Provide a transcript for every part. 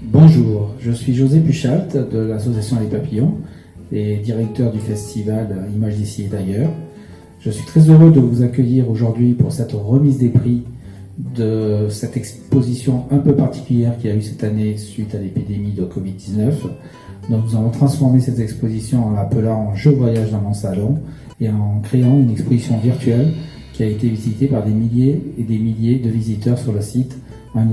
Bonjour, je suis José Puchalt de l'association Les Papillons et directeur du festival Images d'ici et d'ailleurs. Je suis très heureux de vous accueillir aujourd'hui pour cette remise des prix de cette exposition un peu particulière qu'il y a eu cette année suite à l'épidémie de Covid-19. Donc nous avons transformé cette exposition en l'appelant Je voyage dans mon salon et en créant une exposition virtuelle qui a été visitée par des milliers et des milliers de visiteurs sur le site.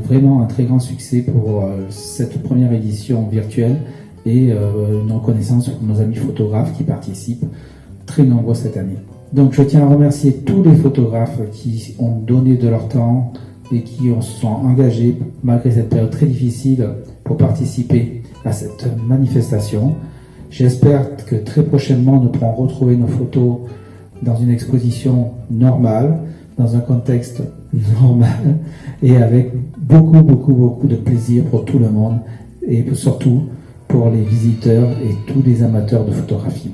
Vraiment un très grand succès pour cette première édition virtuelle et une reconnaissance pour nos amis photographes qui participent, très nombreux cette année. Donc je tiens à remercier tous les photographes qui ont donné de leur temps et qui se sont engagés malgré cette période très difficile pour participer à cette manifestation. J'espère que très prochainement nous pourrons retrouver nos photos dans une exposition normale, dans un contexte normal et avec beaucoup de plaisir pour tout le monde et surtout pour les visiteurs et tous les amateurs de photographie.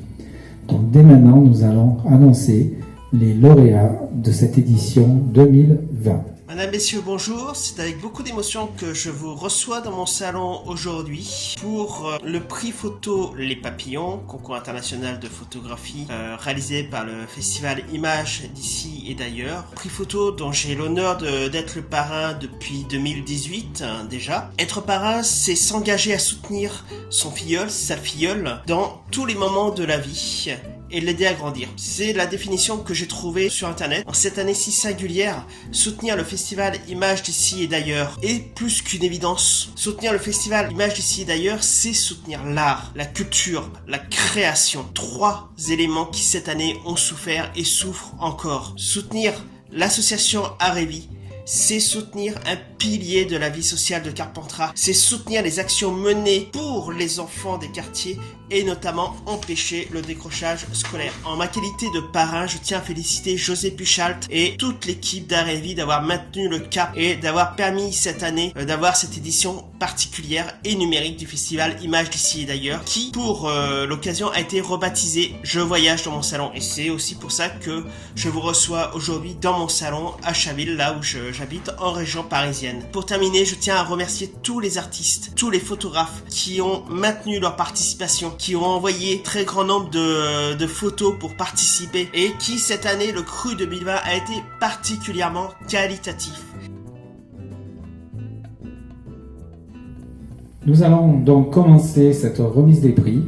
Donc dès maintenant, nous allons annoncer les lauréats de cette édition 2020. Madame, Messieurs, bonjour. C'est avec beaucoup d'émotion que je vous reçois dans mon salon aujourd'hui pour le prix photo Les Papillons, concours international de photographie réalisé par le festival Images d'ici et d'ailleurs. Prix photo dont j'ai l'honneur d'être le parrain depuis 2018 déjà. Être parrain, c'est s'engager à soutenir son filleul, sa filleule, dans tous les moments de la vie et l'aider à grandir. C'est la définition que j'ai trouvée sur internet. En cette année si singulière, soutenir le festival Images d'ici et d'ailleurs est plus qu'une évidence. Soutenir le festival Images d'ici et d'ailleurs, c'est soutenir l'art, la culture, la création. 3 éléments qui cette année ont souffert et souffrent encore. Soutenir l'association Art et Vie, c'est soutenir un pilier de la vie sociale de Carpentras, c'est soutenir les actions menées pour les enfants des quartiers et notamment empêcher le décrochage scolaire. En ma qualité de parrain, je tiens à féliciter José Puchalt et toute l'équipe d'Art et Vie d'avoir maintenu le cap et d'avoir permis cette année d'avoir cette édition particulière et numérique du festival Images d'ici et d'ailleurs qui pour l'occasion a été rebaptisé Je voyage dans mon salon et c'est aussi pour ça que je vous reçois aujourd'hui dans mon salon à Chaville, là où j'habite en région parisienne. Pour terminer, je tiens à remercier tous les artistes, tous les photographes qui ont maintenu leur participation, qui ont envoyé très grand nombre de photos pour participer et qui cette année, le cru 2020 a été particulièrement qualitatif. Nous allons donc commencer cette remise des prix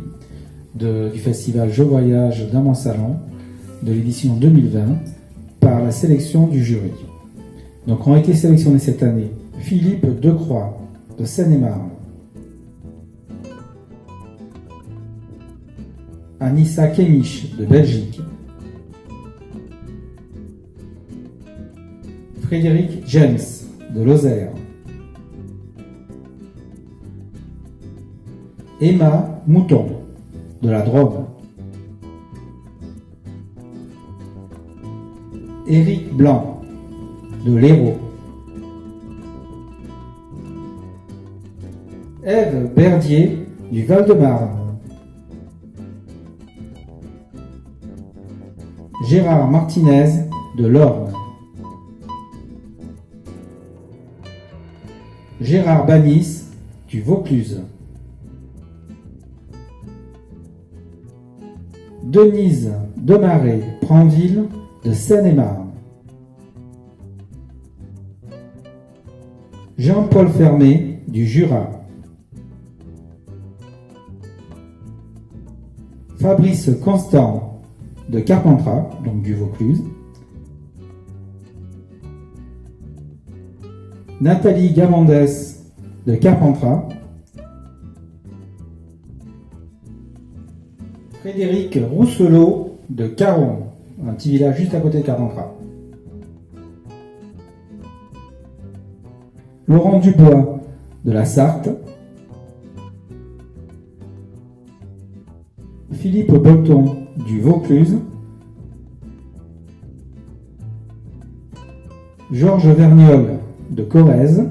du festival Je voyage dans mon salon de l'édition 2020 par la sélection du jury. Donc ont été sélectionnés cette année Philippe Decroix de Seine-et-Marne, Anissa Kemisch de Belgique, Frédéric James de Lozère, Emma Mouton de la Drôme, Éric Blanc de l'Hérault, Ève Berdier du Val-de-Marne, Gérard Martinez de l'Orne, Gérard Banis du Vaucluse, Denise Demaret-Pranville de Seine-et-Marne, Jean-Paul Fermé du Jura, Fabrice Constant de Carpentras, donc du Vaucluse, Nathalie Gamandès de Carpentras, Frédéric Rousselot de Caron, un petit village juste à côté de Carpentras, Laurent Dubois de la Sarthe, Philippe Bolton du Vaucluse, Georges Verniol de Corrèze.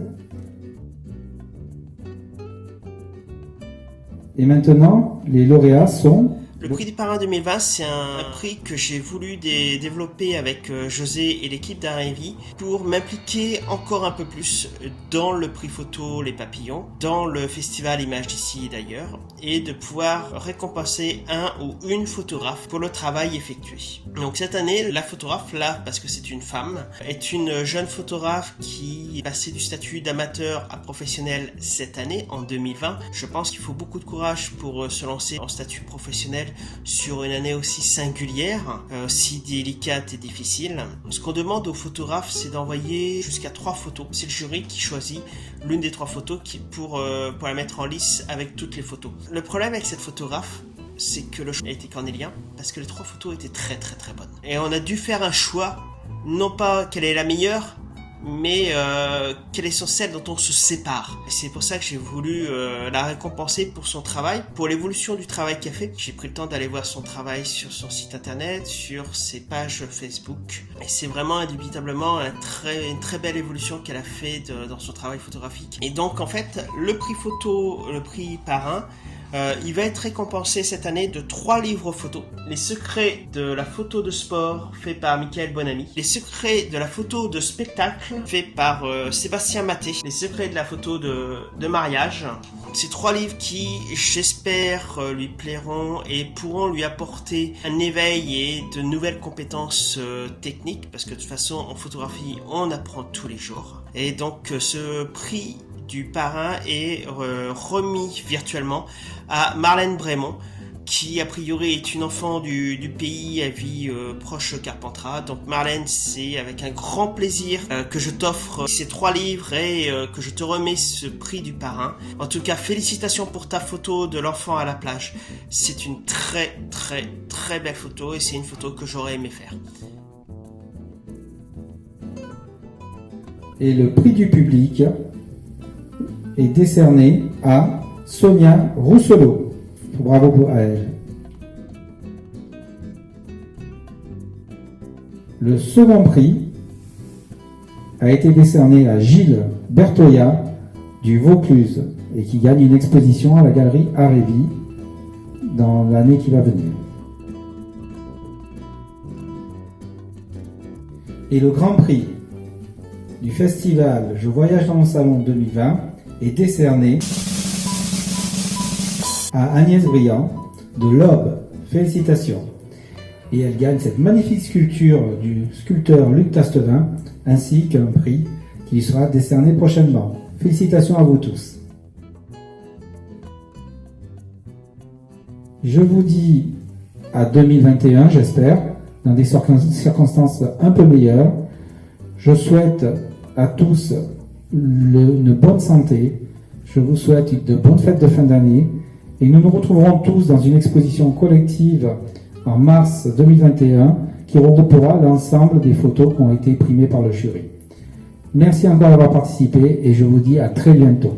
Et maintenant, les lauréats sont Le prix du Parrain 2020, c'est un prix que j'ai voulu développer avec José et l'équipe d'Arrivie pour m'impliquer encore un peu plus dans le prix photo Les Papillons, dans le festival Images d'ici et d'ailleurs, et de pouvoir récompenser un ou une photographe pour le travail effectué. Donc cette année, la photographe, là, parce que c'est une femme, est une jeune photographe qui est passée du statut d'amateur à professionnel cette année, en 2020. Je pense qu'il faut beaucoup de courage pour se lancer en statut professionnel sur une année aussi singulière, aussi délicate et difficile. Ce qu'on demande aux photographes, c'est d'envoyer jusqu'à 3 photos. C'est le jury qui choisit l'une des 3 photos pour la mettre en lice avec toutes les photos. Le problème avec cette photographe, c'est que le choix a été cornélien, parce que les 3 photos étaient très très très bonnes. Et on a dû faire un choix, non pas quelle est la meilleure, mais quelles sont celles dont on se sépare. Et c'est pour ça que j'ai voulu la récompenser pour son travail, pour l'évolution du travail qu'elle fait. J'ai pris le temps d'aller voir son travail sur son site internet, sur ses pages Facebook. Et c'est vraiment indubitablement une très belle évolution qu'elle a fait dans son travail photographique. Et donc en fait, le prix photo, le prix Parrain, il va être récompensé cette année de 3 livres photos. Les secrets de la photo de sport, fait par Michael Bonamy. Les secrets de la photo de spectacle, fait par Sébastien Maté. Les secrets de la photo de mariage. Ces 3 livres qui, j'espère, lui plairont et pourront lui apporter un éveil et de nouvelles compétences techniques. Parce que de toute façon, en photographie, on apprend tous les jours. Et donc, ce prix du Parrain est remis virtuellement à Marlène Brémond, qui a priori est une enfant du pays, à vie proche Carpentras. Donc Marlène, c'est avec un grand plaisir que je t'offre ces 3 livres et que je te remets ce prix du Parrain. En tout cas, félicitations pour ta photo de l'enfant à la plage. C'est une très très très belle photo et c'est une photo que j'aurais aimé faire. Et le prix du public est décerné à Sonia Rousselot. Bravo pour elle. Le second prix a été décerné à Gilles Bertoya du Vaucluse et qui gagne une exposition à la galerie Arrivie dans l'année qui va venir. Et le grand prix du festival Je voyage dans mon salon 2020 est décerné à Agnès Briand de l'Aube. Félicitations. Et elle gagne cette magnifique sculpture du sculpteur Luc Tastevin ainsi qu'un prix qui lui sera décerné prochainement. Félicitations à vous tous. Je vous dis à 2021, j'espère, dans des circonstances un peu meilleures. Je souhaite à tous une bonne santé. Je vous souhaite de bonnes fêtes de fin d'année. Et nous nous retrouverons tous dans une exposition collective en mars 2021 qui regroupera l'ensemble des photos qui ont été primées par le jury. Merci encore d'avoir participé et je vous dis à très bientôt.